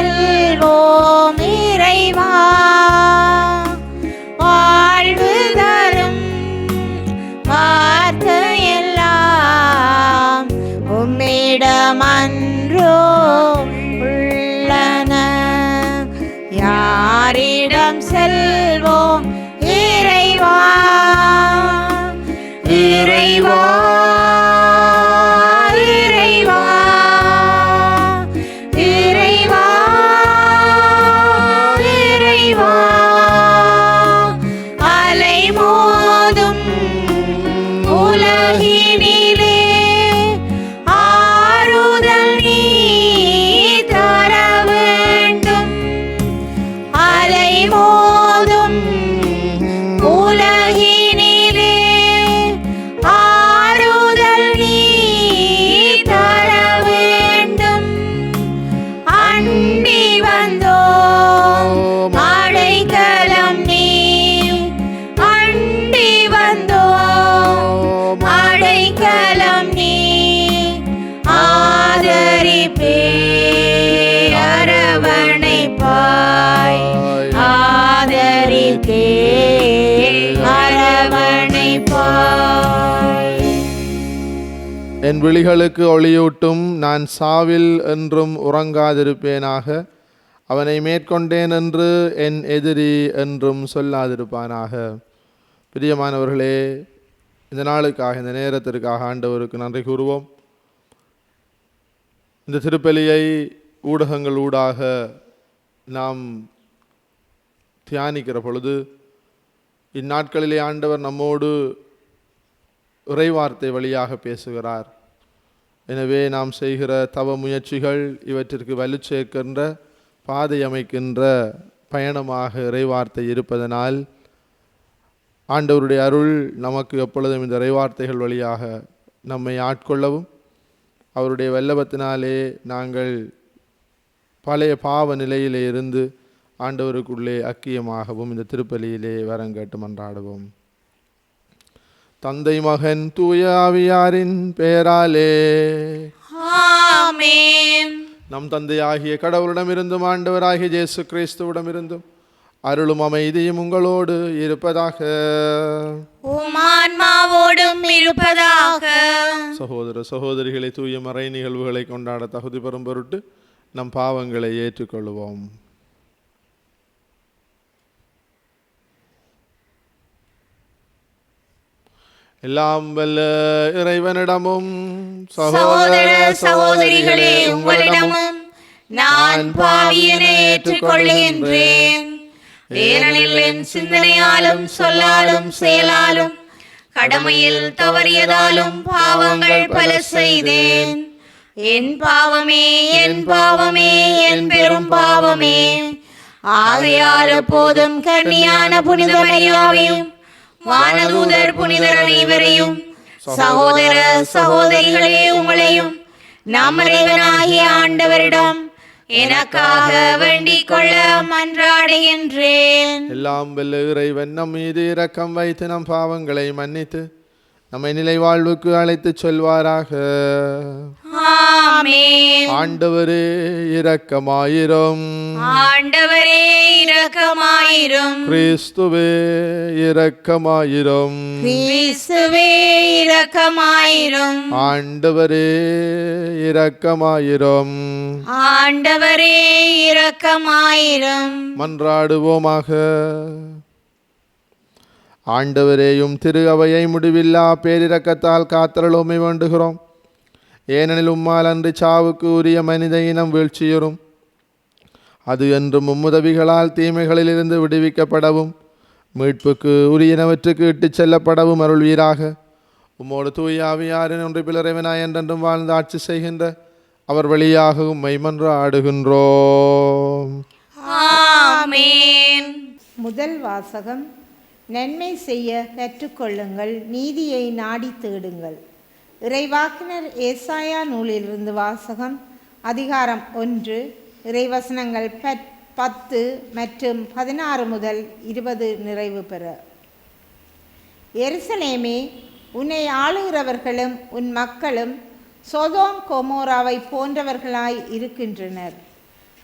செல்வோம் இறைவா, வாழ்வு தரும் வார்த்தையெல்லாம் உம்மிடமன்றோ உள்ளன. யாரிடம் செல்வோம் இறைவா, இறைவா, இறைவா, இறைவா, இறைவா. அலை மோதும் உலகினிலே ஆறுதல் நீ தர வேண்டும். அலை மோதும் உலகினிலே ஆறுதல் நீ தர வேண்டும். அண்டி வந்தோம் அடைக்கலம் நீ, அண்டி வந்தோம் அடைக்கலம் நீ. ஆதரிப்பே அரவணைப்பாய், ஆதரிக்கே அரவணைப்பாய். என் விழிகளுக்கு ஒளியூட்டும், நான் சாவில் என்றும் உறங்காதிருப்பேனாக. அவனை மேற்கொண்டேன் என்று என் எதிரி என்றும் சொல்லாதிருப்பானாக. பிரியமானவர்களே, இந்த நாளுக்காக, இந்த நேரத்திற்காக ஆண்டவருக்கு நன்றி கூறுவோம். இந்த திருப்பலியை ஊடகங்கள் ஊடாக நாம் தியானிக்கிற பொழுது இந்நாட்களிலே ஆண்டவர் நம்மோடு இறைவார்த்தை வழியாக பேசுகிறார். எனவே நாம் செய்கிற தவ முயற்சிகள் இவற்றிற்கு வலு சேர்க்கின்ற, பாதை அமைக்கின்ற பயணமாக இறைவார்த்தை இருப்பதனால் ஆண்டவருடைய அருள் நமக்கு எப்பொழுதும் இந்த இறைவார்த்தைகள் வழியாக நம்மை ஆட்கொள்ளவும், அவருடைய வல்லபத்தினாலே நாங்கள் பழைய பாவ நிலையிலே இருந்து ஆண்டவருக்குள்ளே ஐக்கியமாகவும் இந்த திருப்பலியிலே வரங்கேட்டு மன்றாடுவோம். தந்தை மகன் தூய ஆவியாரின் பெயராலே ஆமென். நம் தந்தையாகிய கடவுளிடமிருந்தும் ஆண்டவராகிய இயேசு கிறிஸ்துவிடமிருந்தும் அருளும் அமைதியும் உங்களோடு இருப்பதாக. உம் ஆன்மாவோடும் இருப்பதாக. சகோதர சகோதரிகளை தூய மறை நிகழ்வுகளை கொண்டாட தகுதி பெறும் பொருட்டு நம் பாவங்களை ஏற்றுக்கொள்வோம். எல்லாம் வல்ல இறைவனிடமும் சகோதர சகோதரிகளே உங்களிடமும் நான் பாவியனை ஏற்றுக்கொள்கின்றேன். ஏனெனில் என் சிந்தனையாலும் சொல்லாலும் செயலாலும் கடமையில் தவறியதாலும் பாவங்கள் பல செய்தேன். என் பாவமே, என் பாவமே, என் பெரும் பாவமே. ஆகையால் எப்போதும் கன்னியான புனித மரியாவையும் வானதூதர் புனிதர் அனைவரையும், சகோதர சகோதரிகளே உங்களையும் நம் இறைவனாகிய ஆண்டவரிடம் எனக்காக வேண்டிக் கொள்ள மன்றாடுகின்றேன். எல்லாம் வல்ல இறைவன் நம் மீது இரக்கம் வைத்து நம் பாவங்களை மன்னித்து நம்மை நிலை வாழ்வுக்கு அழைத்துச் செல்வாராக. ஆமென். ஆண்டவரே இரக்கமாயிரும். ஆண்டவரே இரக்கமாயிரும். கிறிஸ்துவே இரக்கமாயிரும். கிறிஸ்துவே இரக்கமாயிரும். ஆண்டவரே இரக்கமாயிரும். ஆண்டவரே இரக்கமாயிரும். மன்றாடுவோமாக. ஆண்டவரேயும் திரு அவையை முடிவில்லா பேரிரக்கத்தால் காத்தருளுமை வேண்டுகிறோம். ஏனெனில் உம்மால் அன்று சாவுக்கு உரிய மனித இனம் வீழ்ச்சியுறும். அது என்றும் உம்முதவிகளால் தீமைகளிலிருந்து விடுவிக்கப்படவும் மீட்புக்கு உரியனவற்றுக்கு இட்டுச் செல்லப்படவும் அருள்வீராக. உம்மோடு தூய ஆவியாரின் ஒன்றிப்பில் இறைவனாய் என்றென்றும் வாழ்ந்து ஆட்சி செய்கின்ற அவர் வழியாக உம்மை மன்றாடுகின்றோம். ஆமென். முதல் வாசகம். நன்மை செய்ய கற்றுக்கொள்ளுங்கள், நீதியை நாடி தேடுங்கள். இறைவாக்கினர் ஏசாயா நூலிலிருந்து வாசகம். அதிகாரம் 1, இறைவசனங்கள் 10 மற்றும் 16 முதல் 20 நிறைவு பெற. எருசலேமே, உன்னை ஆளுகிறவர்களும் உன் மக்களும் சோதோம் கோமோராவை போன்றவர்களாய் இருக்கின்றனர்.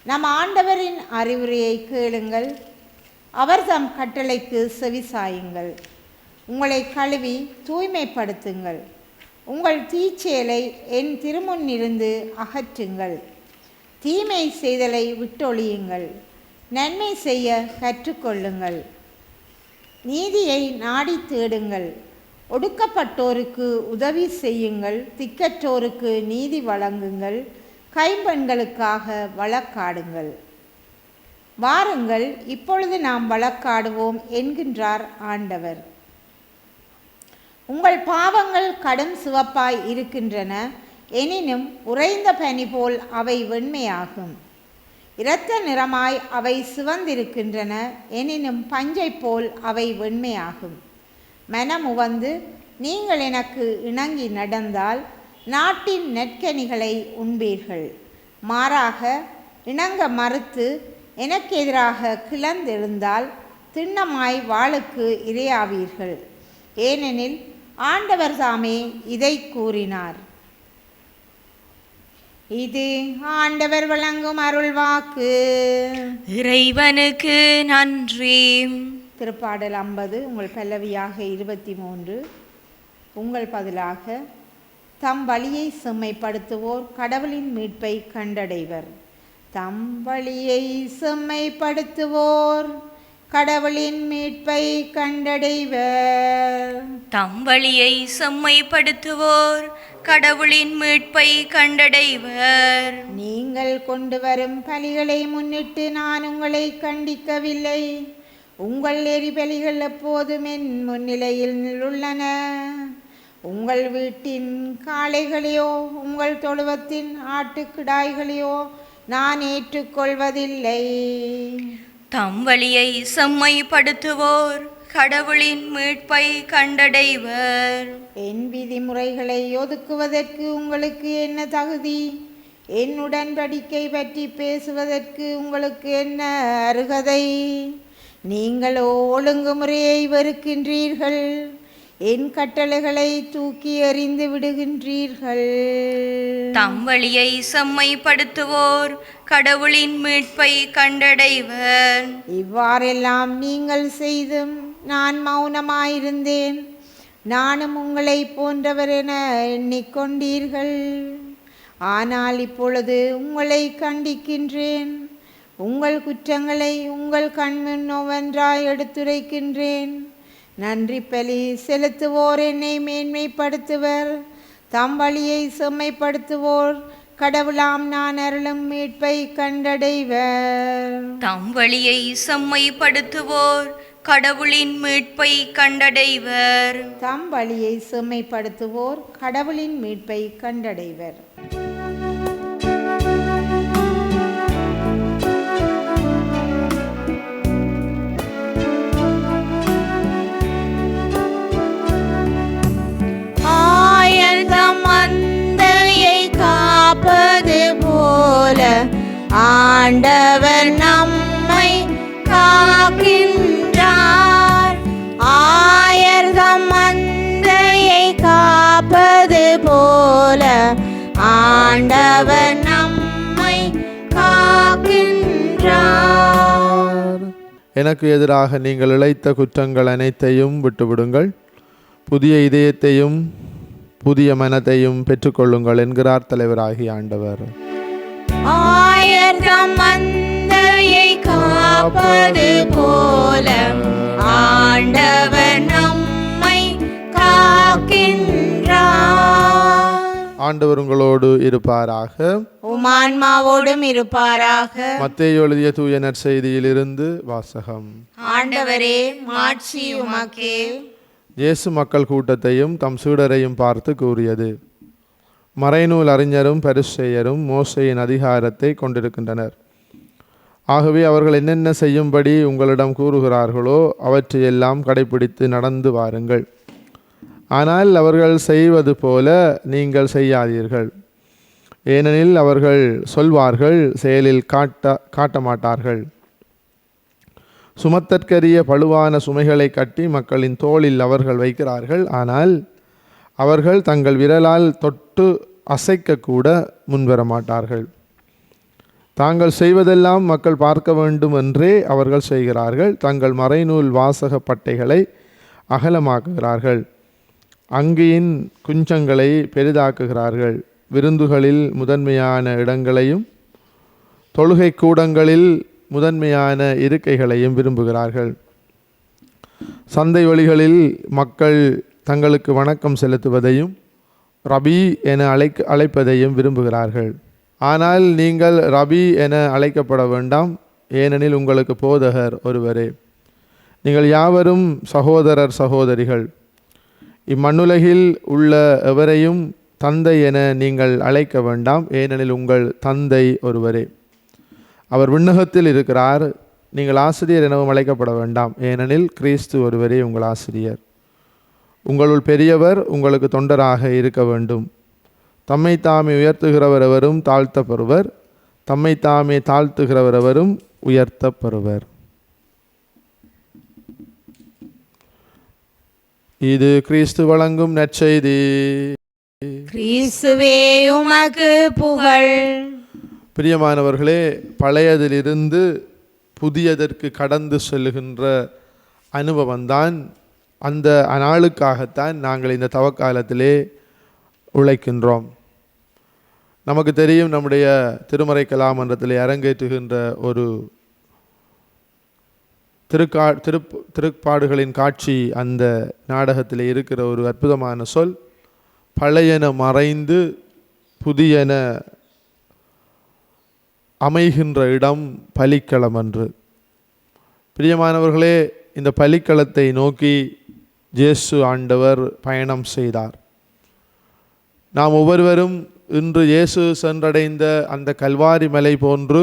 நம் ஆண்டவரின் அறிவுரையை கேளுங்கள், அவர் தம் கட்டளைக்கு செவிசாயுங்கள். உங்களை கழுவி தூய்மைப்படுத்துங்கள், உங்கள் தீச்செயலை என் திருமுன்னிருந்து அகற்றுங்கள். தீமை செய்தலை விட்டொழியுங்கள், நன்மை செய்ய கற்றுக்கொள்ளுங்கள். நீதியை நாடி தேடுங்கள், ஒடுக்கப்பட்டோருக்கு உதவி செய்யுங்கள். திக்கற்றோருக்கு நீதி வழங்குங்கள், கைம்பெண்களுக்காக வழக்காடுங்கள். வாருங்கள், இப்பொழுது நாம் வழக்காடுவோம் என்கின்றார் ஆண்டவர். உங்கள் பாவங்கள் கடும் சிவப்பாய் இருக்கின்றன, எனினும் உறைந்த பனி போல் அவை வெண்மையாகும். இரத்த நிறமாய் அவை சிவந்திருக்கின்றன, எனினும் பஞ்சை போல் அவை வெண்மையாகும். மனமுவந்து நீங்கள் எனக்கு இணங்கி நடந்தால் நாட்டின் நெற்கனிகளை உண்பீர்கள். மாறாக இணங்க மறுத்து எனக்கு எதிராக கிளர்ந்தெழுந்தால் திண்ணமாய் வாளுக்கு இரையாவீர்கள். ஏனெனில் ஆண்டவர் தாமே இதை கூறினார். இது ஆண்டவர் வழங்கும் அருள்வாக்கு. இறைவனுக்கு நன்றி. திருப்பாடல் 50 உங்கள் பல்லவியாக 23. உங்கள் பதிலாக தம் வழியை செம்மைப்படுத்துவோர் கடவுளின் மீட்பை கண்டடைவர். தம் வழியை செம்மைப்படுத்துவோர் கடவுளின் மீட்பை கண்டடைவர். தம் வழியை செம்மைப்படுத்துவோர் கடவுளின் மீட்பை கண்டடைவர். நீங்கள் கொண்டு வரும் பலிகளை முன்னிட்டு நான் உங்களை கண்டிக்கவில்லை. உங்கள் எரிபலிகள் எப்போதும் என் முன்னிலையில் உள்ளன. உங்கள் வீட்டின் காளைகளையோ உங்கள் தொழுவத்தின் ஆட்டுக்கிடாய்களையோ நான் ஏற்றுக்கொள்வதில்லை. தம் வழியை செம்மைப்படுத்துவோர் கடவுளின் மீட்பை கண்டடைவர். என் விதிமுறைகளை ஒதுக்குவதற்கு உங்களுக்கு என்ன தகுதி? என் உடன்படிக்கை பற்றி பேசுவதற்கு உங்களுக்கு என்ன அருகதை? நீங்களோ ஒழுங்குமுறையை வெறுக்கின்றீர்கள், என் கட்டளைகளை தூக்கி எறிந்து விடுகின்றீர்கள். தம் வழியை செம்மைப்படுத்துவோர் கடவுளின் மீட்பை கண்டடைவர். இவ்வாறெல்லாம் நீங்கள் செய்தும் நான் மௌனமாயிருந்தேன். நானும் உங்களை போன்றவர் என எண்ணிக்கொண்டீர்கள். ஆனால் இப்பொழுது உங்களை கண்டிக்கின்றேன். உங்கள் குற்றங்களை உங்கள் கண்முன் ஒவ்வொன்றாய் எடுத்துரைக்கின்றேன். நன்றி பலி செலுத்துவோர் என்னை மேன்மைப்படுத்துவர். தம் வழியை செம்மைப்படுத்துவோர் கடவுளாம் நான் அருளும் மீட்பை கண்டடைவர். தம் வழியை செம்மைப்படுத்துவோர் கடவுளின் மீட்பை கண்டடைவர். தம் வழியை செம்மைப்படுத்துவோர் கடவுளின் மீட்பை கண்டடைவர். ஆயர்தம் மந்தையை காப்பது போல ஆண்டவர் நம்மை காக்கின்றார். ஆயர்தம் மந்தையை காப்பது போல ஆண்டவர் நம்மை காக்கின்றார். எனக்கு எதிராக நீங்கள் இழைத்த குற்றங்கள் அனைத்தையும் விட்டுவிடுங்கள், புதிய இதயத்தையும் புதிய மனத்தையும் பெற்றுக்கொள்ளுங்கள் என்கிறார் தலைவராகிய ஆண்டவர். ஆயர்தம் மந்தையை காப்பது போல ஆண்டவர் நம்மை காக்கின்றார். ஆண்டவர் உங்களோடு இருப்பாராக, உமான்மாவோடும் இருப்பாராக. மத்தேயு எழுதிய தூய நற்செய்தியிலிருந்து வாசகம். ஆண்டவரே மாட்சி உமக்கே. இயேசு மக்கள் கூட்டத்தையும் தம் சீடரையும் பார்த்து கூறியது, மறைநூல் அறிஞரும் பரிசேயரும் மோசேயின் அதிகாரத்தை கொண்டிருக்கின்றனர். ஆகவே அவர்கள் என்னென்ன செய்யும்படி உங்களிடம் கூறுகிறார்களோ அவற்றையெல்லாம் கடைப்பிடித்து நடந்து வாருங்கள். ஆனால் அவர்கள் செய்வது போல நீங்கள் செய்யாதீர்கள். ஏனெனில் அவர்கள் சொல்வார்கள், செயலில் காட்ட மாட்டார்கள். சுமத்தற்கரிய பழுவான சுமைகளை கட்டி மக்களின் தோளில் அவர்கள் வைக்கிறார்கள். ஆனால் அவர்கள் தங்கள் விரலால் தொட்டு அசைக்கக்கூட முன்வர மாட்டார்கள். தாங்கள் செய்வதெல்லாம் மக்கள் பார்க்க வேண்டும் என்றே அவர்கள் செய்கிறார்கள். தங்கள் மறைநூல் வாசக பட்டைகளை அகலமாக்குகிறார்கள். அங்கியின் குஞ்சங்களை பெரிதாக்குகிறார்கள். விருந்துகளில் முதன்மையான இடங்களையும் தொழுகை கூடங்களில் முதன்மையான இருக்கைகளையும் விரும்புகிறார்கள். சந்தை வழிகளில் மக்கள் தங்களுக்கு வணக்கம் செலுத்துவதையும் ரபி என அழைப்பதையும் விரும்புகிறார்கள். ஆனால் நீங்கள் ரபி என அழைக்கப்பட வேண்டாம், ஏனெனில் உங்களுக்கு போதகர் ஒருவரே. நீங்கள் யாவரும் சகோதரர் சகோதரிகள். இம்மண்ணுலகில் உள்ள எவரையும் தந்தை என நீங்கள் அழைக்க வேண்டாம், ஏனெனில் உங்கள் தந்தை ஒருவரே. அவர் விண்ணகத்தில் இருக்கிறார். நீங்கள் ஆசிரியர் எனவும் அழைக்கப்பட வேண்டாம், ஏனெனில் கிறிஸ்து ஒருவரே உங்கள் ஆசிரியர். உங்களுள் பெரியவர் உங்களுக்கு தொண்டராக இருக்க வேண்டும். தம்மை தாமே உயர்த்துகிறவர் எவரும் தாழ்த்தப்படுவர், தம்மை தாமே தாழ்த்துகிறவர் எவரும் உயர்த்தப்படுவர். இது கிறிஸ்து வழங்கும் நற்செய்தி. கிறிஸ்துவே உமக்கு புகழ். பிரியமானவர்களே, பழையதிலிருந்து புதியதற்கு கடந்து செல்லுகின்ற அனுபவம்தான். அந்த நாளுக்காகத்தான் நாங்கள் இந்த தவக்காலத்திலே உழைக்கின்றோம். நமக்கு தெரியும், நம்முடைய திருமறை கலாமன்றத்திலே அரங்கேற்றுகின்ற ஒரு திருப்பாடுகளின் காட்சி அந்த நாடகத்தில் இருக்கிற ஒரு அற்புதமான சொல், பழையன மறைந்து புதியன அமைகின்ற இடம் பலிக்களம் என்று. பிரியமானவர்களே, இந்த பலிக்களத்தை நோக்கி இயேசு ஆண்டவர் பயணம் செய்தார். நாம் ஒவ்வொருவரும் இன்று இயேசு சென்றடைந்த அந்த கல்வாரி மலை போன்று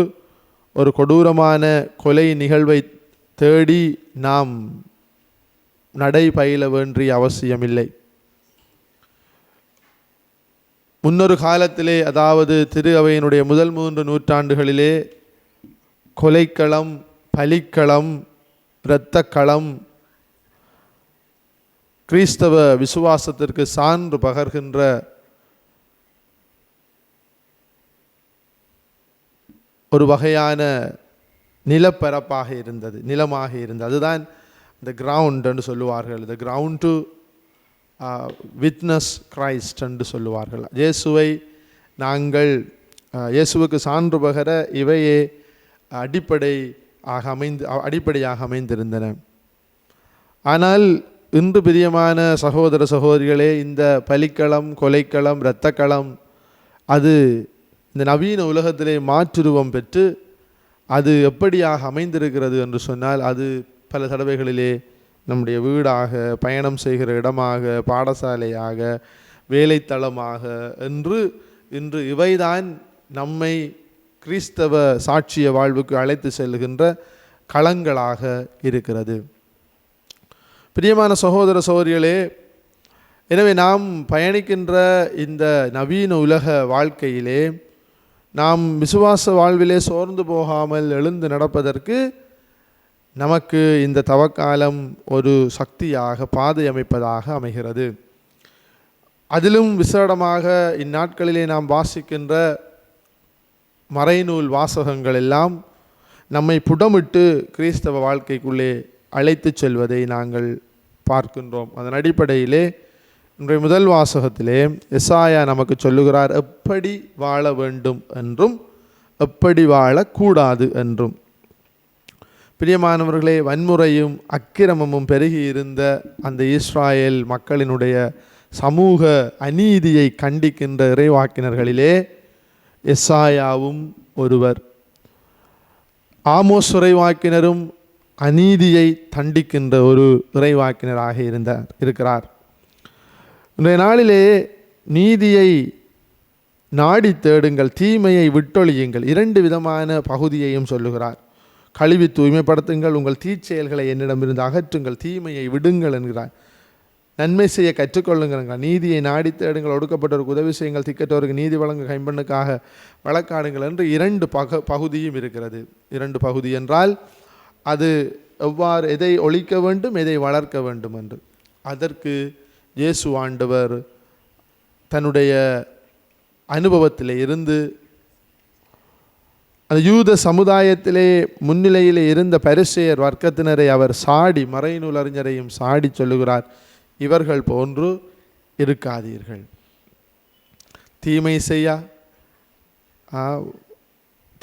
ஒரு கொடூரமான கொலை நிகழ்வை தேடி நாம் நடை பயில வேண்டிய அவசியமில்லை. முன்னொரு காலத்திலே, அதாவது திரு அவையினுடைய முதல் 3 நூற்றாண்டுகளிலே கொலைக்களம், பலிக்களம், இரத்தக்களம் கிறிஸ்தவ விசுவாசத்திற்கு சான்று பகர்கின்ற ஒரு வகையான நிலப்பரப்பாக இருந்தது, நிலமாக இருந்தது. அதுதான் இந்த கிரவுண்ட் என்று சொல்லுவார்கள். இந்த கிரவுண்ட் டு விட்னஸ் கிரைஸ்ட் என்று சொல்லுவார்கள். இயேசுவை நாங்கள் இயேசுவுக்கு சான்று பகர இவையே அடிப்படையாக அமைந்திருந்தன. ஆனால் இன்று பிரியமான சகோதர சகோதரிகளே, இந்த பலிக்களம், கொலைக்களம், இரத்தக்களம் அது இந்த நவீன உலகத்திலே மாற்றுருவம் பெற்று அது எப்படியாக அமைந்திருக்கிறது என்று சொன்னால், அது பல தடவைகளிலே நம்முடைய வீடாக, பயணம் செய்கிற இடமாக, பாடசாலையாக, வேலைத்தளமாக என்று இன்று இவைதான் நம்மை கிறிஸ்தவ சாட்சிய வாழ்வுக்கு அழைத்து செல்கின்ற களங்களாக இருக்கிறது. பிரியமான சகோதர சகோதரிகளே, எனவே நாம் பயணிக்கின்ற இந்த நவீன உலக வாழ்க்கையிலே நாம் விசுவாச வாழ்விலே சோர்ந்து போகாமல் எழுந்து நடப்பதற்கு நமக்கு இந்த தவக்காலம் ஒரு சக்தியாக, பாதை அமைப்பதாக அமைகிறது. அதிலும் விசேடமாக இந்நாட்களிலே நாம் வாசிக்கின்ற மறைநூல் வாசகங்கள் எல்லாம் நம்மை புடமிட்டு கிறிஸ்தவ வாழ்க்கைக்குள்ளே அழைத்து செல்வதை நாங்கள் பார்க்கின்றோம். அதன் அடிப்படையிலே இன்றைய முதல் வாசகத்திலே எசாயா நமக்கு சொல்லுகிறார், எப்படி வாழ வேண்டும் என்றும் எப்படி வாழக்கூடாது என்றும். பிரியமானவர்களே, வன்முறையும் அக்கிரமமும் பெருகி இருந்த அந்த இஸ்ராயேல் மக்களினுடைய சமூக அநீதியை கண்டிக்கின்ற இறைவாக்கினர்களிலே எசாயாவும் ஒருவர். ஆமோஸ் இறைவாக்கினரும் அநீதியை தண்டிக்கின்ற ஒரு இறைவாக்கினராக இருக்கிறார். இன்றைய நாளிலே நீதியை நாடி தேடுங்கள், தீமையை விட்டொழியுங்கள், 2 விதமான பகுதியையும் சொல்லுகிறார். கழுவி தூய்மைப்படுத்துங்கள், உங்கள் தீச்செயல்களை என்னிடமிருந்து அகற்றுங்கள், தீமையை விடுங்கள் என்கிறார். நன்மை செய்ய கற்றுக்கொள்ளுங்கள், நீதியை நாடி தேடுங்கள், ஒடுக்கப்பட்டவருக்கு உதவி செய்யுங்கள், திக்கற்றோருக்கு நீதி வழங்க கைம்பெண்ணுக்காக வழக்காடுங்கள் என்று 2 பகுதியும் இருக்கிறது. 2 பகுதி என்றால் அது எவ்வாறு, எதை ஒழிக்க வேண்டும், எதை வளர்க்க வேண்டும் என்று. அதற்கு இயேசு ஆண்டவர் தன்னுடைய அனுபவத்தில் இருந்து அந்த யூத சமுதாயத்திலே முன்னிலையிலே இருந்த பரிசேயர் வர்க்கத்தினரை அவர் சாடி, மறைநூல் அறிஞரையும் சாடி சொல்லுகிறார், இவர்கள் போன்று இருக்காதீர்கள். தீமை செய்ய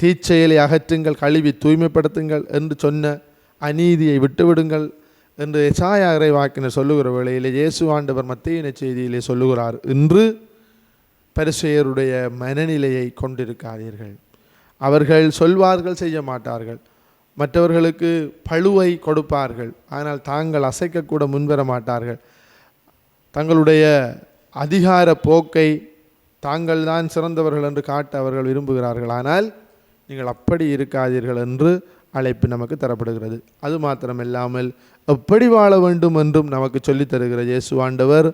தீச்செயலை அகற்றுங்கள், கழுவி தூய்மைப்படுத்துங்கள் என்று சொன்ன அநீதியை விட்டுவிடுங்கள் என்று எசாயா இறைவாக்கினர் சொல்லுகிற வேளையிலே இயேசு ஆண்டவர் மத்தேயு செய்தியிலே சொல்லுகிறார், இன்று பரிசேயருடைய மனநிலையை கொண்டிருக்காதீர்கள். அவர்கள் சொல்வார்கள், செய்ய மாட்டார்கள். மற்றவர்களுக்கு பழுவை கொடுப்பார்கள், ஆனால் தாங்கள் அசைக்கக்கூட முன்வர மாட்டார்கள். தங்களுடைய அதிகார போக்கை தாங்கள் தான் சிறந்தவர்கள் என்று காட்ட அவர்கள் விரும்புகிறார்கள். ஆனால் நீங்கள் அப்படி இருக்காதீர்கள் என்று அழைப்பு நமக்கு தரப்படுகிறது. அது மாத்திரமில்லாமல் எப்படி வாழ வேண்டும் என்றும் நமக்கு சொல்லித் தருகிற இயேசு ஆண்டவர்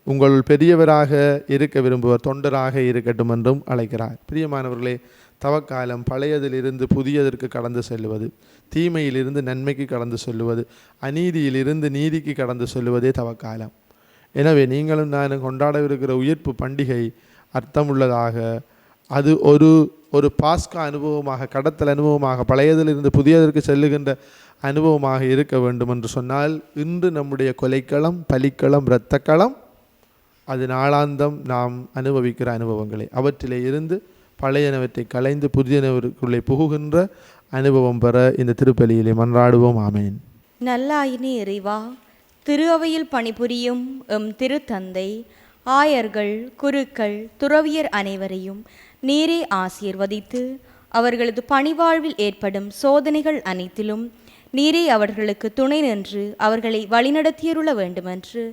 உங்கள் பெரியவராக இருக்க விரும்புவர், தொண்டராக இருக்கட்டும் என்றும் அழைக்கிறார். பிரியமானவர்களே, தவக்காலம் பழையதிலிருந்து புதியதற்கு கடந்து செல்வது, தீமையிலிருந்து நன்மைக்கு கடந்து செல்வது, அநீதியிலிருந்து நீதிக்கு கடந்து செல்வதே தவக்காலம். எனவே நீங்களும் நானும் கொண்டாடவிருக்கிற உயிர்ப்பு பண்டிகை அர்த்தமுள்ளதாக, அது ஒரு பாஸ்கா அனுபவமாக, கடத்தல் அனுபவமாக, பழையதிலிருந்து புதியதற்கு செல்லுகின்ற அனுபவமாக இருக்க வேண்டும் என்று சொன்னால், இன்று நம்முடைய கொலைக்களம், பலிக்களம், இரத்தக்களம், அது நாளாந்தம் நாம் அனுபவிக்கிற அனுபவங்களே. அவற்றிலே இருந்து பழையனவற்றை களைந்து புதியனவருக்குள்ளே புகுகின்ற அனுபவம் பெற இந்த திருப்பலியிலே மன்றாடுவோம். ஆமேன். நல்லாயினே இறைவா, திரு அவையில் பணிபுரியும் எம் திருத்தந்தை, ஆயர்கள், குருக்கள், துறவியர் அனைவரையும் நீரே ஆசீர்வதித்து அவர்களது பணிவாழ்வில் ஏற்படும் சோதனைகள் அனைத்திலும் நீரே அவர்களுக்கு துணை நின்று அவர்களை வழிநடத்தியருள வேண்டுமென்று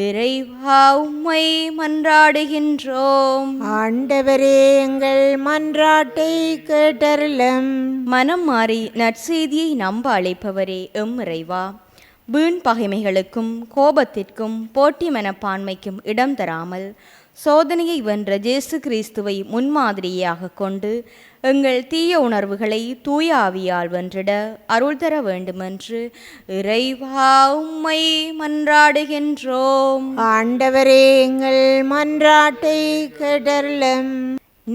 இறைவா உம்மை மன்றாடுகின்றோம். ஆண்டவரே, எங்கள் மன்றாட்டை கேட்டருளும். மனம் மாறி நற்செய்தியை நம்ப அழைப்பவரே எம் இறைவா, வீண் பகைமைகளுக்கும் கோபத்திற்கும் போட்டி மனப்பான்மைக்கும் இடம் தராமல் சோதனையை வென்ற இயேசு கிறிஸ்துவை முன்மாதிரியாக கொண்டு எங்கள் தீய உணர்வுகளை தூய ஆவியால் வென்றிட அருள் தர வேண்டுமென்று இறைவா உம்மை மன்றாடுகின்றோம். ஆண்டவரே, எங்கள் மன்றாட்டை கேட்டருளும்.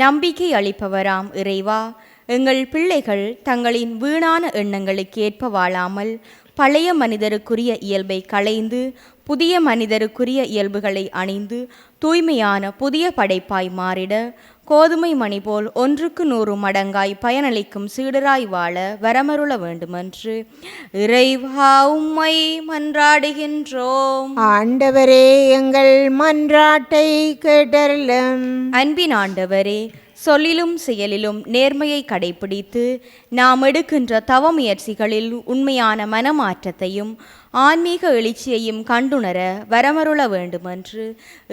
நம்பிக்கை அளிப்பவராம் இறைவா, எங்கள் பிள்ளைகள் தங்களின் வீணான எண்ணங்களுக்கு ஏற்ப வாழாமல் பழைய மனிதருக்குரிய இயல்பை களைந்து புதிய மனிதருக்குரிய இயல்புகளை அணிந்து தூய்மையான புதிய படைப்பாய் மாறிட கோதுமை மணி போல் 1க்கு 100 மடங்காய் பயனளிக்கும் சீடராய் வாழ வரமருள வேண்டுமென்று இறைவா உம்மை மன்றாடுகின்றோம். ஆண்டவரே, எங்கள் மன்றாட்டை கேட்டருளும். அன்பின் ஆண்டவரே, சொல்லிலும் செயலிலும் நேர்மையை கடைபிடித்து நாம் எடுக்கின்ற தவ முயற்சிகளில் உண்மையான மனமாற்றத்தையும் ஆன்மீக எழுச்சியையும் கண்டுணர வரமருள வேண்டுமென்று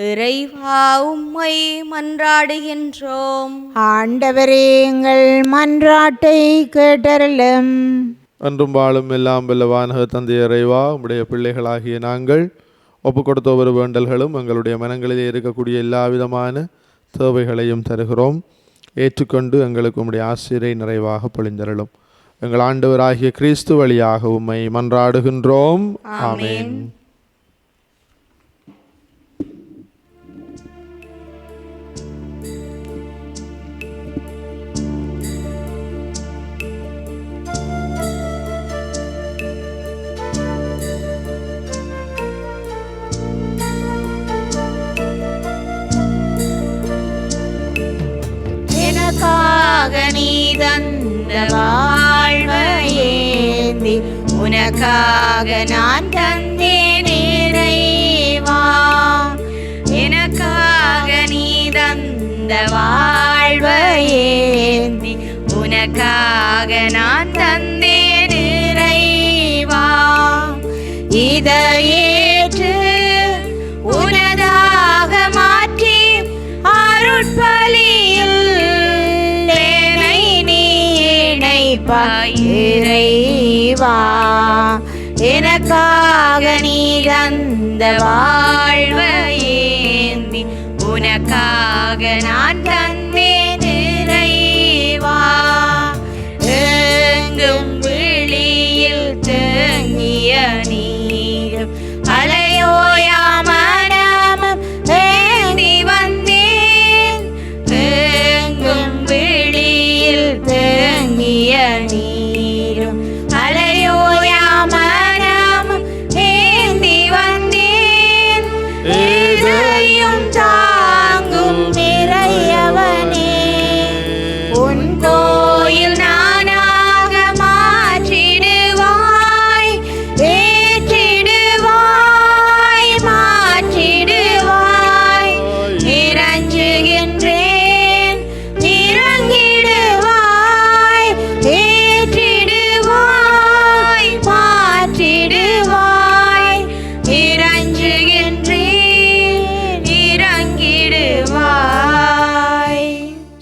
இறைவா உம்மை மன்றாடுகின்றோம். ஆண்டவரே, எங்கள் மன்றாட்டை கேட்டருளும். அன்றும் வாழும் எல்லாம் வல்ல வானக தந்தை இறைவா, உம்முடைய பிள்ளைகளாகிய நாங்கள் ஒப்பு கொடுத்த ஒவ்வொரு வேண்டல்களும் எங்களுடைய மனங்களிலே இருக்கக்கூடிய எல்லா விதமான தேவைகளையும் தருகிறோம். ஏற்றுக்கொண்டு எங்களுக்கு உம்முடைய ஆசிரை நிறைவாக பொழிந்தருளும். எங்கள் ஆண்டவராகிய கிறிஸ்து வழியாக உம்மை மன்றாடுகின்றோம். ஆமென். நீ தந்த வாழ்வையேந்தி உனக்காக நான் தந்தேன் இறைவா. எனக்காக நீ தந்த வாழ்வையேந்தி உனக்காக நான் தந்தேன் இறைவா. இதையேற்று உனதாக மாற்றி அருட்பலியில் இறைவா. எனக்காக நீ தந்த வாழ்வையேந்தி உனக்காக நான் தந்தேன் இறைவா. எங்கும் விழியில் தேங்கிய நீரும் அலையோயா மனமும் ஏந்தி வந்தேன். எங்கும் விழியில் தேங்கிய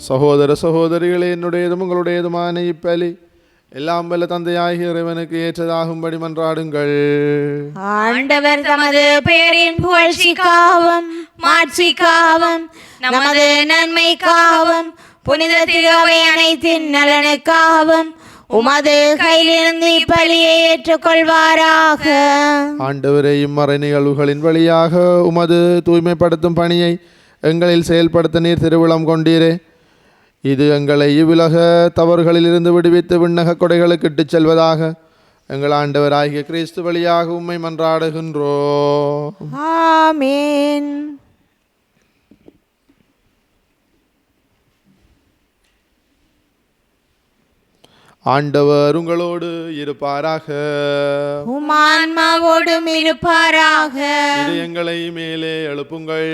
சகோதர சகோதரிகளே, என்னுடையதும் உங்களுடையதுமான இப்பலி எல்லாம் வல்ல தந்தையாகிய இறைவனுக்கு ஏற்றதாகும்படி மன்றாடுங்கள். ஆண்டவர் தமது பெயரின் புகழ்ச்சிக்காகவும் மாட்சிக்காகவும் நமது நன்மைக்காகவும் புனித திருவை அனைத்தின் நலனுக்காகவும் உமது கையிலிருந்து இப்பலியை ஏற்றுக்கொள்வாராக. ஆண்டவரையும் மறை நிகழ்வுகளின் வழியாக உமது தூய்மைப்படுத்தும் பணியை எங்களில் செயல்படுத்த நீர் திருவிழம் கொண்டீரே. இது எங்களை இவ்வுலக தவறுகளிலிருந்து விடுவித்து விண்ணக கொடைகளுக்கு இட்டுச் செல்வதாக எங்கள் ஆண்டவராகிய கிறிஸ்து வழியாக உம்மை மன்றாடுகின்றோம். ஆமென். ஆண்டவர் உங்களோடு இருப்பாராக. உமான்மாவோடும் இருப்பாராக. இது எங்களை மேலே எழுப்புங்கள்.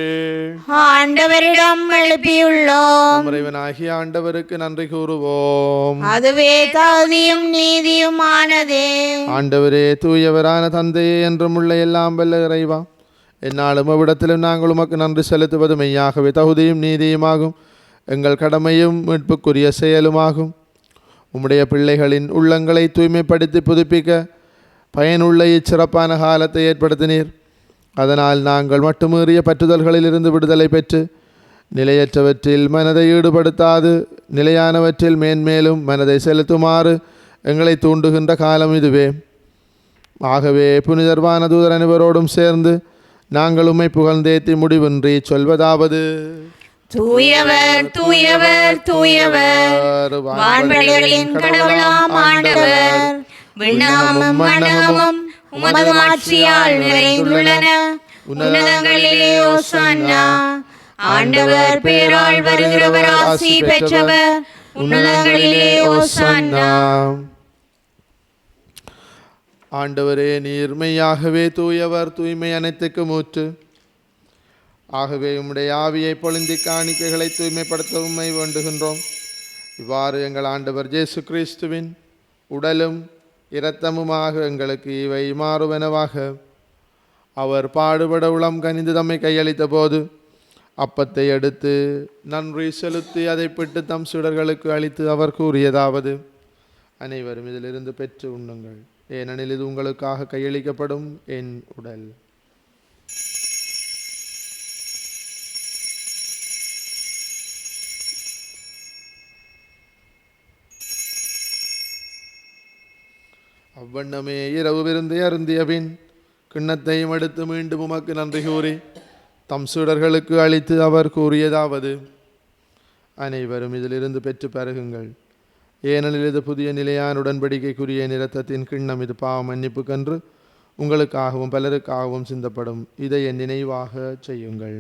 ஆண்டவரிடம் எழுப்பியுள்ளோம். இறைவனாகிய ஆண்டவருக்கு நன்றி கூறுவோம். அதுவே தகுதியும் நீதியுமானதே. ஆண்டவரே, தூயவரான தந்தையே, என்றும் உள்ள எல்லாம் வல்ல இறைவா, எந்நாளும் அவ்விடத்திலும் நாங்கள் உமக்கு நன்றி செலுத்துவது மெய்யாகவே தகுதியும் நீதியுமாகும், எங்கள் கடமையும் மீட்புக்குரிய செயலுமாகும். உம்முடைய பிள்ளைகளின் உள்ளங்களை தூய்மைப்படுத்தி புதுப்பிக்க பயனுள்ள இச்சிறப்பான காலத்தை ஏற்படுத்தினீர். அதனால் நாங்கள் மட்டுமீறிய பற்றுதல்களிலிருந்து விடுதலை பெற்று நிலையற்றவற்றில் மனதை ஈடுபடுத்தாது நிலையானவற்றில் மேன்மேலும் மனதை செலுத்துமாறு எங்களை தூண்டுகின்ற காலம் இதுவே. ஆகவே புனிதர்வான தூதர் அனைவரோடும் சேர்ந்து நாங்கள் உம்மை புகழ்ந்தேத்தி முடிவின்றி சொல்வதாவது: தூயவர் தூயவர் தூயவர், வான்படைகளின் கடவுளாம் ஆண்டவர். விண்ணகமும் மண்ணகமும் உமது ஆட்சியால் நிறைந்துள்ளன. உன்னதங்களிலே ஓசன்னா. ஆண்டவர் பேரால் வருகிறவர் ஆசி பெற்றவர். உன்னதங்களிலே ஓசன்னா. ஆண்டவரே, நீர் மெய்யாகவே தூயவர், தூய்மை அனைத்துக்கும் ஊற்று. ஆகவே உம்முடைய ஆவியை பொழிந்தி காணிக்கைகளை தூய்மைப்படுத்த உம்மை வேண்டுகின்றோம். இவ்வாறு எங்கள் ஆண்டவர் இயேசு கிறிஸ்துவின் உடலும் இரத்தமுமாக எங்களுக்கு இவை மாறுவனவாக. அவர் பாடுபட உளம் கனிந்து தம்மை கையளித்த போது அப்பத்தை எடுத்து நன்றி செலுத்தி அதை பிட்டு தம் சீடர்களுக்கு அளித்து அவர் கூறியதாவது: அனைவரும் இதிலிருந்து பெற்று உண்ணுங்கள், ஏனெனில் இது உங்களுக்காக கையளிக்கப்படும் என் உடல். அவ்வண்ணமே இரவு விருந்தை அருந்திய பின் கிண்ணத்தையும் எடுத்து மீண்டும் உமக்கு நன்றி கூறி தம் சீடர்களுக்கு அளித்து அவர் கூறியதாவது: அனைவரும் இதிலிருந்து பெற்று பருகுங்கள், ஏனெனில் இது புதிய நிலையான உடன்படிக்கைக்குரிய இரத்தத்தின் கிண்ணம். இது பாவ மன்னிப்புக்கன்று உங்களுக்காகவும் பலருக்காகவும் சிந்தப்படும். இதை என் நினைவாக செய்யுங்கள்.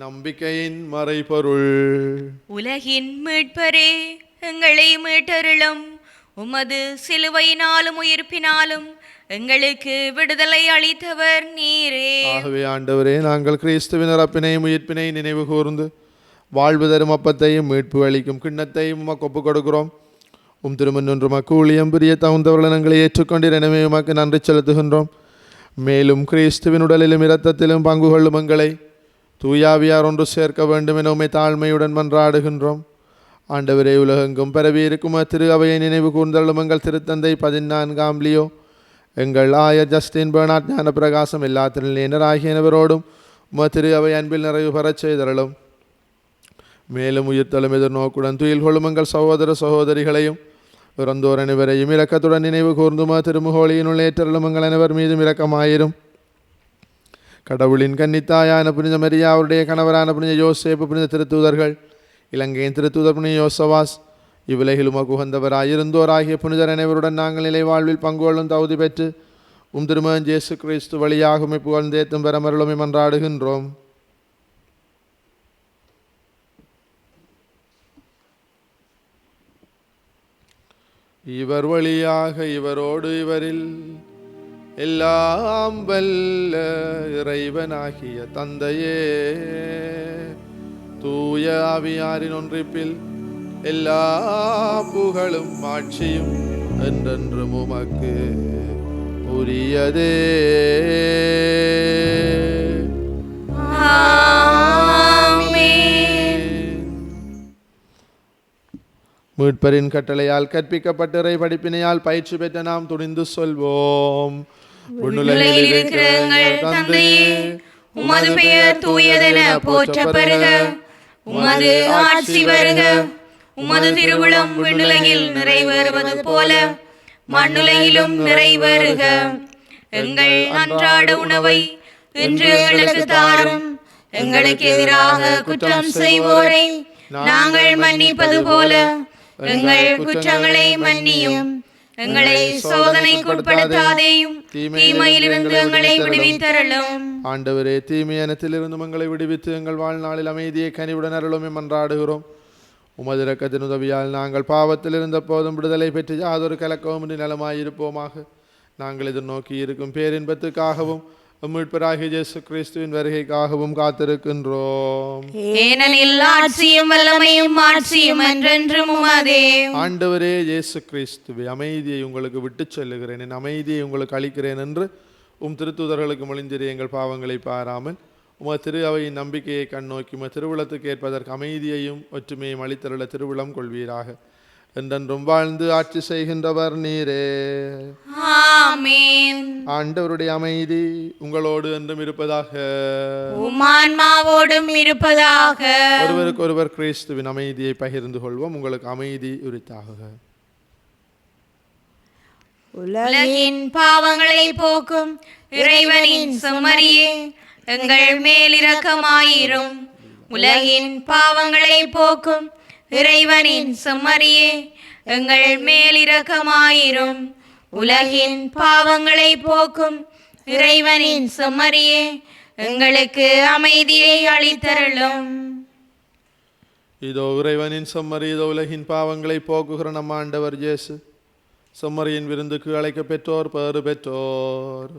நம்பிக்கையின் மறைபொருள். உலகின் மீட்பரே, எங்களை மீட்டருளும். உமது சிலுவையினாலும் உயிர்ப்பினாலும் எங்களுக்கு விடுதலை அளித்தவர் நீரே. ஆகவே ஆண்டவரே, நாங்கள் கிறிஸ்துவின் இறப்பினையும் உயிர்ப்பினை நினைவு கூர்ந்து வாழ்வு தரும் அப்பத்தையும் மீட்பு அளிக்கும் கிண்ணத்தையும் உமக்கு ஒப்புக் கொடுக்கிறோம். திருமுன்னொன்று மக்கு ஊழியம் புரிய தகுந்தவர்கள் எங்களை ஏற்றுக்கொண்டீர். எனவே உமக்கு நன்றி செலுத்துகின்றோம். மேலும் கிறிஸ்துவின் உடலிலும் இரத்தத்திலும் பங்கு கொள்ளும் எங்களை தூயாவியார் ஒன்று சேர்க்க வேண்டும் என உம்மை தாழ்மையுடன் மன்றாடுகின்றோம். ஆண்டவரே, உலகெங்கும் பரவி இருக்கும் திரு அவையை நினைவு கூர்ந்தள்ளும் எங்கள் திருத்தந்தை 14ஆம் லியோ, எங்கள் ஆயர் ஜஸ்டின் பெர்னார்ட் ஞான பிரகாசம் எல்லா திருநிலையினர் ஆகியனவரோடும் திரு அவை அன்பில் நிறைவு பெறச் செய்தருளும். மேலும் உயிர்த்தலும் எதிர்நோக்குடன் துயில் கொள்ளும் எங்கள் சகோதர சகோதரிகளையும் இறந்தோர் அனைவரையும் இரக்கத்துடன் நினைவு கூர்ந்துமா திருமுகோழியினுள் ஏற்றலும் எங்கள் அனைவர் மீதும் இரக்கமாயிரும். கடவுளின் கன்னித்தாயான புனித மரியா, அவருடைய கணவரான புனித யோசேப்பு, புனித திருத்தூதர்கள், இலங்கையின் திருத்தூதர் புனித யோசவாஸ், இவ்வுலகிலும் உகந்தவராயிருந்தோராகிய புனிதர் அனைவருடன் நாங்கள் நிலை வாழ்வில் பங்கு கொள்ளும் தகுதி பெற்று திருமகன் இயேசு கிறிஸ்து வழியாக உம்மை புகழ்ந்தேத்தும் பெறமருளுமை மன்றாடுகின்றோம். இவர் வழியாக இவரோடு இவரில் எல்லாம் வல்ல இறைவனாகிய தந்தையே, தூய ஆவியாரின் ஒன்றிப்பில் எல்லா புகழும் ஆட்சியும் என்றென்றும் உமக்கு உரியதே. மீட்பரின் கட்டளையால் கற்பிக்கப்பட்ட இறை படிப்பினையால் பயிற்சி பெற்ற நாம் துணிந்து சொல்வோம். விண்ணுலகில் இருக்கிற எங்கள் தந்தையே, உமது பெயர் தூயதென போற்றப் பெறுக. உமது ஆட்சி வருக. உமது திருவுளம் விண்ணுலகில் நிறைவேறுவது போல மண்ணுலகிலும் நிறைவேறுக. எங்கள் அன்றாட உணவை இன்று எங்களுக்கு தாரும். எங்களுக்கு எதிராக குற்றம் செய்வோரை நாங்கள் மன்னிப்பது போல எங்கள் குற்றங்களை மன்னியும். எங்களை சோதனைக்குட்படுத்தாதேயும், தீமையிலிருந்து எங்களை விடுவித்தருளும். ஆண்டவரே, தீமையனத்திலிருந்து எங்களை விடுவித்து எங்கள் வாழ்நாளில் அமைதியை கனிவுடன் அருளும் என்றாடுகிறோம். உமது இரக்கத்தின் உதவியால் நாங்கள் பாவத்தில் இருந்த போதும் விடுதலை பெற்று யாதொரு கலக்கவுமின்றி நலமாயிருப்போமாக. நாங்கள் எதிர்நோக்கி இருக்கும் பேரின்பத்துக்காகவும் மீட்பராகிய இயேசு கிறிஸ்துவின் வருகைக்காகவும் காத்திருக்கின்றோம். ஏனெனில் ஆட்சியும் வல்லமையும் மாட்சியும் என்றென்றும் உமதே. ஆண்டவரே இயேசு கிறிஸ்துவே, அமைதியை உங்களுக்கு விட்டுச் செல்லுகிறேன், என் அமைதியை உங்களுக்கு அளிக்கிறேன் என்று திருத்தூதர்களுக்கு மொழிந்திரு. எங்கள் பாவங்களை பாராமல் உமது திரு அவையின் நம்பிக்கையை கண்ணோக்கி உமது திருவுளத்துக்கு ஏற்பதற்கு அமைதியையும் ஒற்றுமையும் அளித்தருள திருவுளம் கொள்வீராக. என்றென்றும் வாழ்ந்து ஆட்சி செய்கின்றவர் நீரே. ஆமென். ஆண்டவருடைய அமைதி உங்களோடு என்றும் இருப்பதாக. உம் ஆன்மாவோடும் இருப்பதாக. ஒருவருக்கு ஒருவர் கிறிஸ்துவின் அமைதியை பகிர்ந்து கொள்வோம். உங்களுக்கு அமைதி உரித்தாக. உலகின் பாவங்களை போக்கும் இறைவனின் செம்மறியே, எங்கள் மேல் இரக்கமாயிரும். உலகின் பாவங்களை போக்கும் இறைவனின் செம்மறியே, எங்கள் மேல் இரக்கமாயிரும். உலகின் பாவங்களை போக்கும் இறைவனின் செம்மறியே, எங்களுக்கு அமைதியை அளித்தருளும். இதோ இறைவனின் செம்மறி, இதோ உலகின் பாவங்களை போக்குகிற நம் ஆண்டவர் இயேசு. செம்மறியின் விருந்துக்கு அழைக்க பெற்றோர் பேறு பெற்றோர்.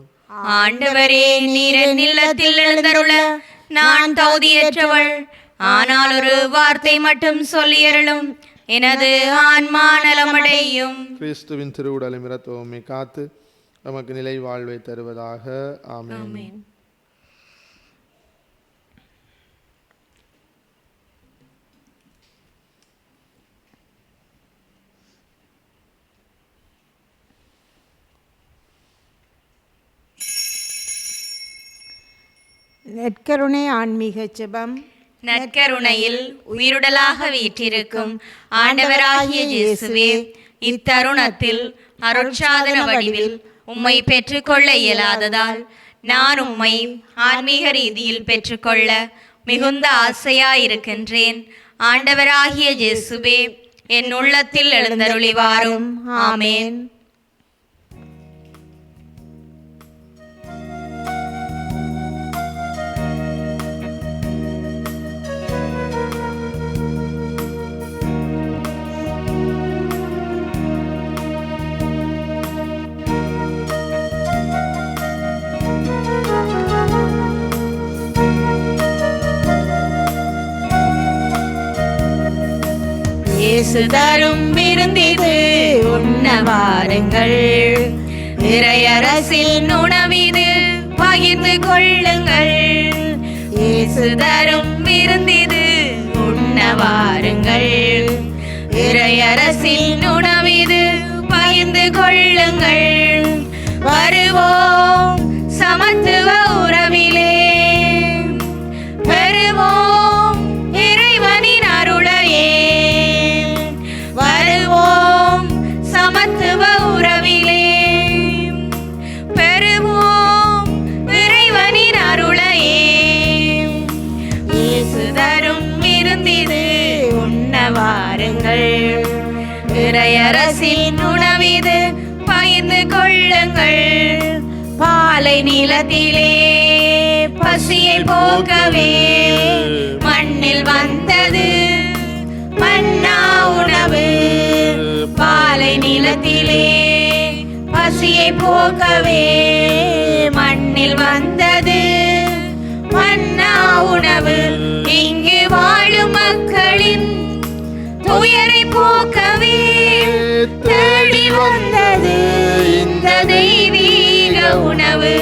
ஆண்டவரே, நீர் என் இல்லத்தில் எழுந்தருள நான் தகுதியற்றவள். ஆனால் ஒரு வார்த்தை மட்டும் சொல்லியருளும், எனது ஆன்மா நலமடையும். கிறிஸ்துவின் திருவுடலும் இரத்தமுமே காத்து நமக்கு நிலை வாழ்வை தருவதாக. ஆமென். நற்கருணை ஆன்மீக ஜெபம். நற்கருணையில் உயிருடலாக வீற்றிருக்கும் ஆண்டவராகிய இயேசுவே, இத்தருணத்தில் அருட்சாதன வடிவில் உம்மை பெற்றுக்கொள்ள இயலாததால் நான் உம்மை ஆன்மீக ரீதியில் பெற்றுக்கொள்ள மிகுந்த ஆசையாயிருக்கின்றேன். ஆண்டவராகிய இயேசுவே, என் உள்ளத்தில் எழுந்தருளி வாரும். ஆமென். இயேசு தரும் விருந்திது உண்ண வாருங்கள். இறையரசில் உணவிது பகிர்ந்து கொள்ளுங்கள். இயேசு தரும் விருந்திது உண்ண வாருங்கள். இறையரசில் உணவிது பகிர்ந்து கொள்ளுங்கள். வருவோம் சமத்துவ உறவிலே, பெறுவோம் இறைவனின் அருளையே. வருவோம் சமத்துவ உறவிலே, பெறுவோம் இறைவனின் அருளையே. இயேசு தரும் விருந்திது உண்ண வாருங்கள். இறையரசின் உணவிது பகிர்ந்து கொள்ளுங்கள். பாலை நிலத்திலே பசியை போக்கவே மண்ணில் வந்தது மன்னா உணவு. பாலை நிலத்திலே பசியை போக்கவே மண்ணில் வந்தது மன்னா உணவு. இங்கு வாழும் மக்களின் துயரை போக்கவே தேடி வந்த உணவு.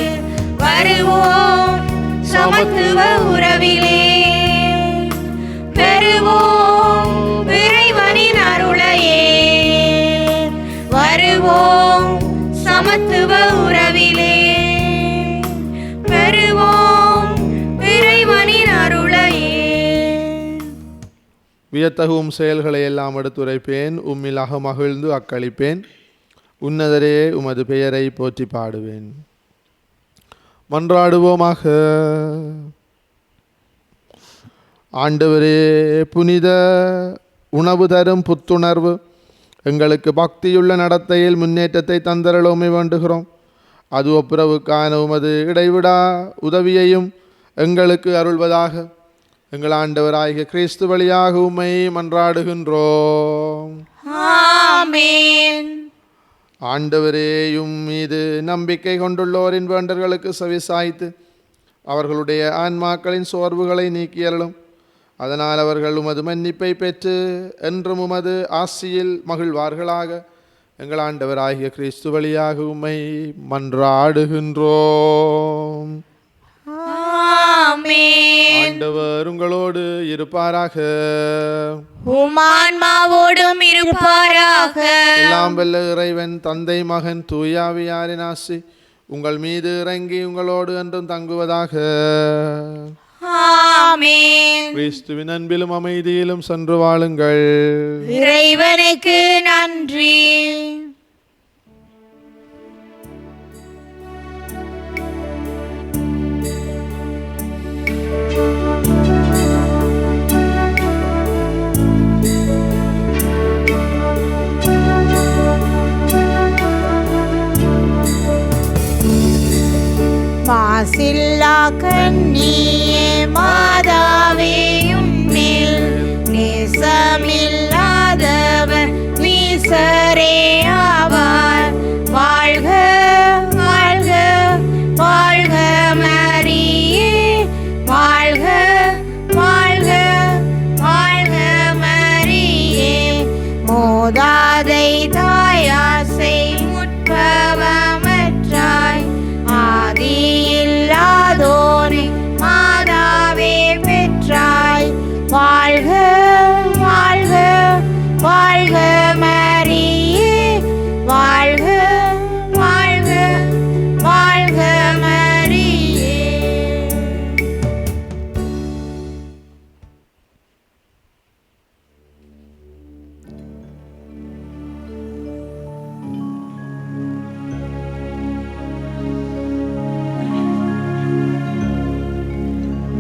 வருவோம் சமத்துவ உறவிலே, பெறுவோம் இறைவனின் அருளையே. வருவோம் சமத்துவ உறவிலே, பெறுவோம் இறைவனின் அருளையே. வியத்தகும் செயல்களை எல்லாம் எடுத்துரைப்பேன், உம்மிலாக மகிழ்ந்து அக்களிப்பேன். உன்னதரே உமது பெயரை போற்றி பாடுவேன். மன்றாடுவோமாக. ஆண்டவரே, புனித உணவு தரும் புத்துணர்வு எங்களுக்கு பக்தியுள்ள நடத்தையில் முன்னேற்றத்தை தந்தரலுமை வேண்டுகிறோம். அது ஒப்புரவுக்கான உமது இடைவிடா உதவியையும் எங்களுக்கு அருள்வதாக. எங்கள் ஆண்டவராகிய கிறிஸ்து வழியாக உம்மை மன்றாடுகின்றோம். ஆமென். ஆண்டவரேயும் மீது நம்பிக்கை கொண்டுள்ளோரின் வேண்டல்களுக்கு செவிசாய்த்து அவர்களுடைய ஆன்மாக்களின் சோர்வுகளை நீக்கியருளும். அதனால் அவர்கள் உமது மன்னிப்பை பெற்று என்றும் உமது ஆசியில் மகிழ்வார்களாக. எங்கள் ஆண்டவராகிய கிறிஸ்து வழியாக உம்மை மன்றாடுகின்றோம். ஆமென். ஆண்டவர் உங்களோடு இருப்பாராக. உம்மான்மாவோடும் இருப்பாராக. எல்லாம் வல்ல இறைவன் தந்தை மகன் தூயாவியாரின் ஆசி உங்கள் மீது இறங்கி உங்களோடு என்றும் தங்குவதாக. ஆமென். கிறிஸ்துவின் அன்பிலும் அமைதியிலும் சென்று வாழுங்கள். இறைவனுக்கு நன்றி. மாசில்லா கண்ணியே மாதாவே உன்மேல் நேசமில்லாதவர் நீசரே ஆவார். வாழ்க வாழ்க வாழ்க மரியே, வாழ்க வாழ்க வாழ்க மரியே. மோதாதை தாயாசை முற்பவமற்றாய் ஆதியில்லாதோனே மாதாவே பெற்றாய். வாழ்க வாழ்க வாழ்க மரியே, வாழ்க வாழ்க வாழ்க மரியே.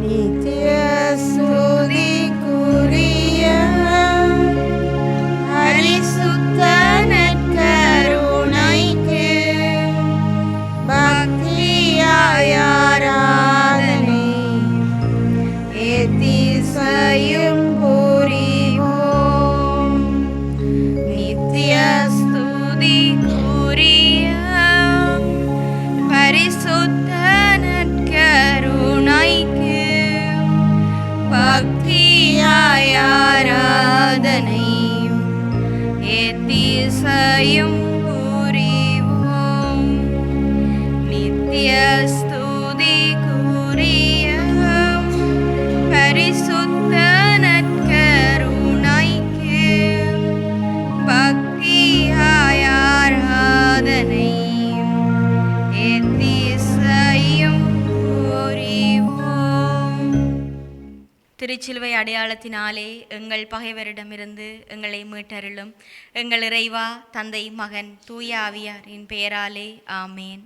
நித்திய ஸ்துதிக்குரிய பரிசுத்த நற்கருணைக்கு பக்தியாய் ஆராதனை எத்திசையும் புரிவோம். நித்திய ஸ்துதிக்குரிய பரிசுத்த நற்கருணைக்கு பக்தியாய் ஆராதனை எத்திசையும் புரிவோம். நித்திய ஸ்துதிக்குரிய பரிசுத்த நற்கருணைக்கு பக்தியாய் ஆராதனை எத்திசையும் புரிவோம். திருச்சிலுவை அடையாளத்தினாலே எங்கள் பகைவரிடமிருந்து எங்களை மீட்டருளும். எங்கள் இறைவா, தந்தை மகன் தூய ஆவியாரின் பெயராலே ஆமேன்.